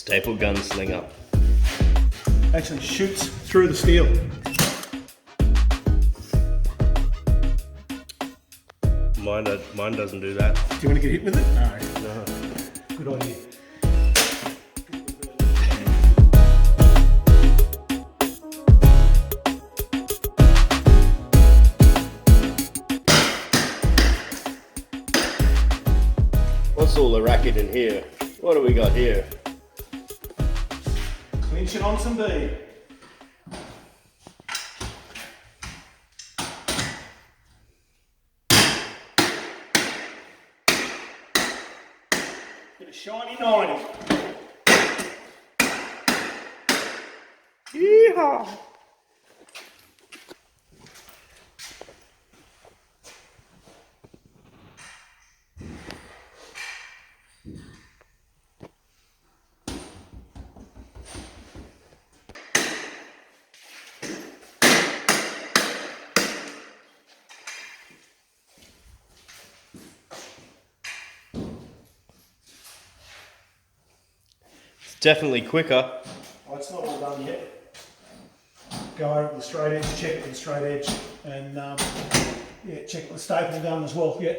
Staple gunslinger. Actually shoots through the steel. Mine doesn't do that. Do you want to get hit with it? No. No. Good idea. What's all the racket in here? What do we got here? Clinching on some bead. Bit of shiny 90. Yeehaw! Definitely quicker. Oh, it's not all done yet. Go over the straight edge, check it with the straight edge, and yeah, check the staple gun as well. Yeah.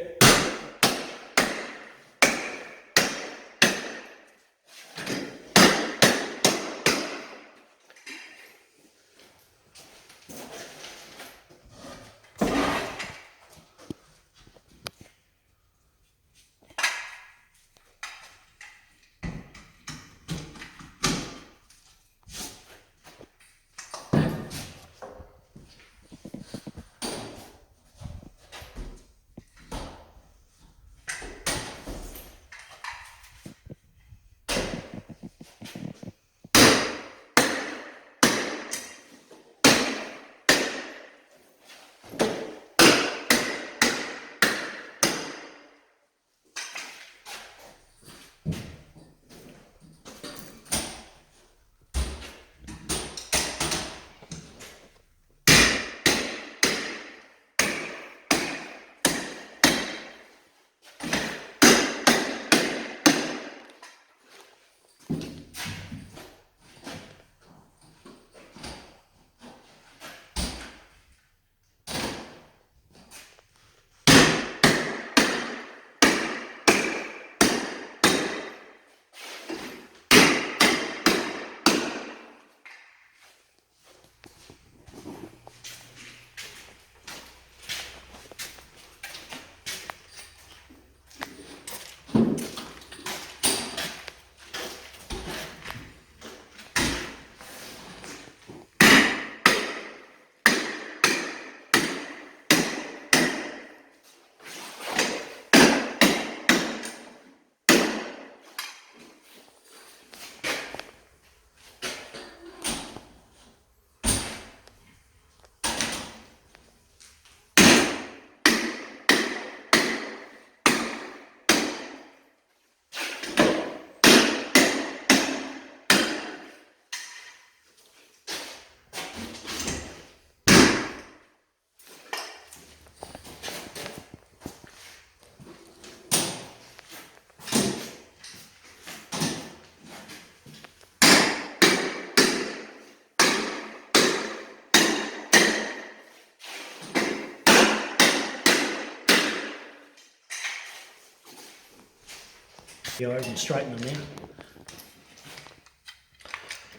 Go over and straighten them in.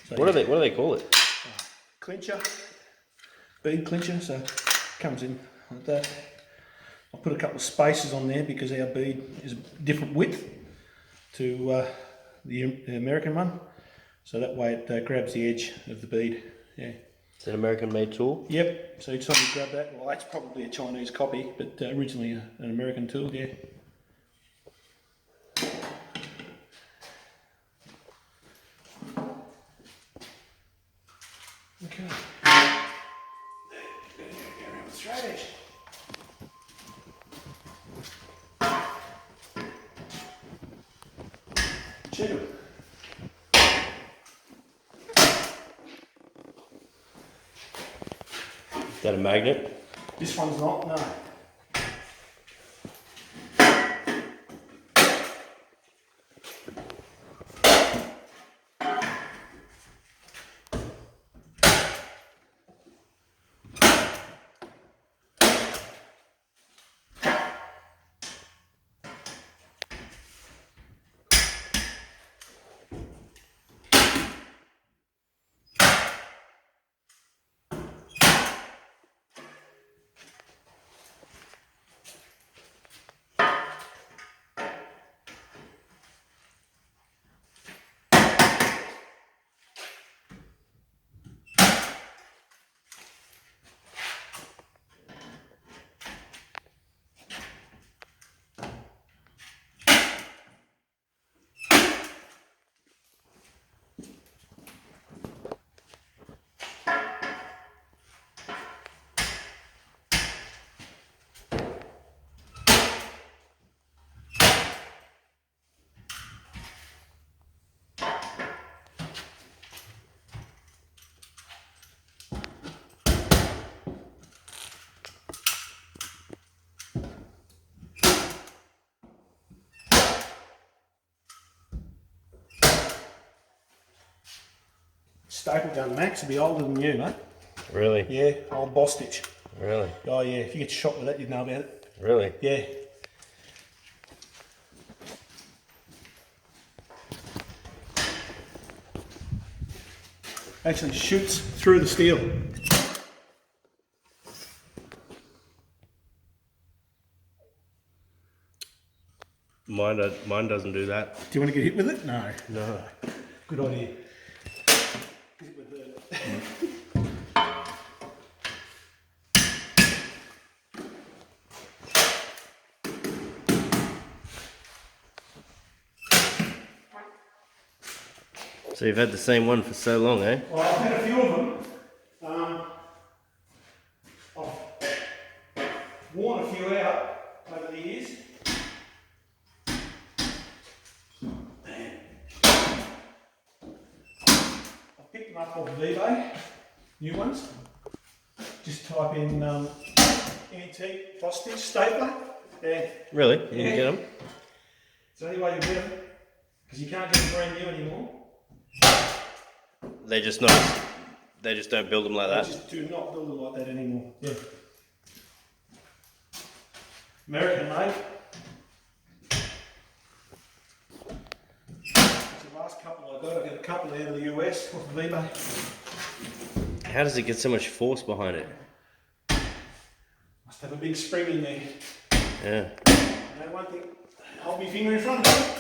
So What do they call it? Clincher, bead clincher, so it comes in like that. I'll put a couple of spaces on there because our bead is a different width to the American one, so that way it grabs the edge of the bead. Yeah. It's an American made tool? Yep, so each time you grab that, well, that's probably a Chinese copy, but originally an American tool, yeah. Okay. Go around the straight edge. Check it. Is that a magnet? This one's not, no. staple gun, Max, will be older than you, mate. Really? Yeah, old Bostitch. Really? Oh yeah, if you get shot with that, you'd know about it. Really? Yeah. Actually shoots through the steel. Mine doesn't do that. Do you want to get hit with it? No. No. Good idea. Hit it with the... So you've had the same one for so long, eh? Well, I've had a few of them. I've worn a few out over the years. I picked them up off of eBay, new ones. Just type in antique Bostitch stapler. Yeah. Really? You can get them? It's the only way you get them, because you can't get them brand new anymore. They just don't build them like They that. just do not build them like that anymore. Yeah. American made. It's the last couple I got. I got a couple out of the US off of eBay. How does it get so much force behind it? Must have a big spring in there. Yeah. You know one thing, hold my finger in front of it.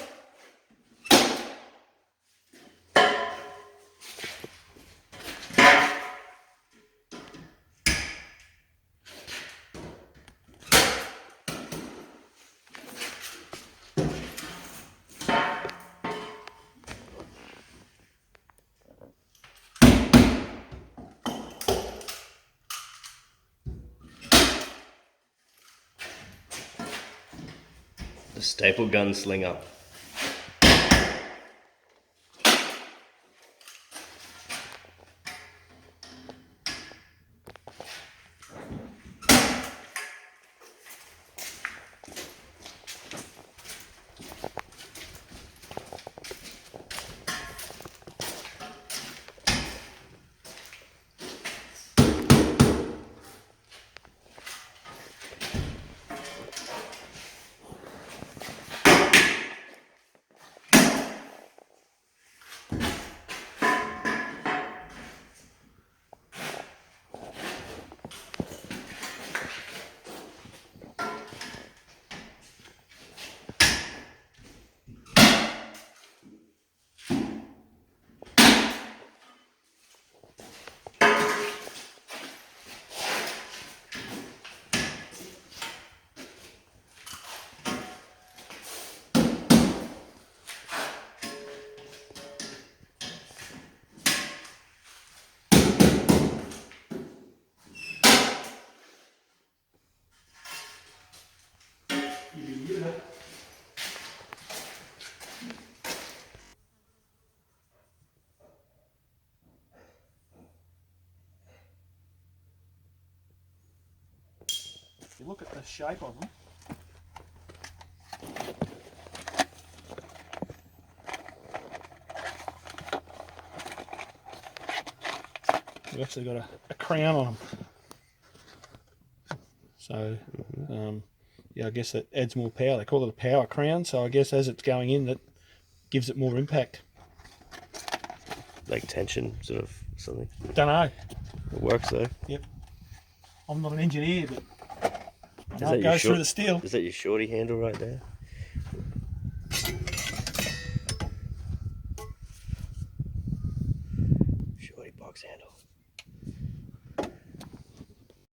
The staple gun slinger. If you look at the shape of them, they've actually got a crown on them. So, yeah, I guess that adds more power. They call it a power crown, so I guess as it's going in, that gives it more impact. Like tension, sort of something. Don't know. It works though. Yep. I'm not an engineer, but I know that it your goes through the steel. Is that your shorty handle right there?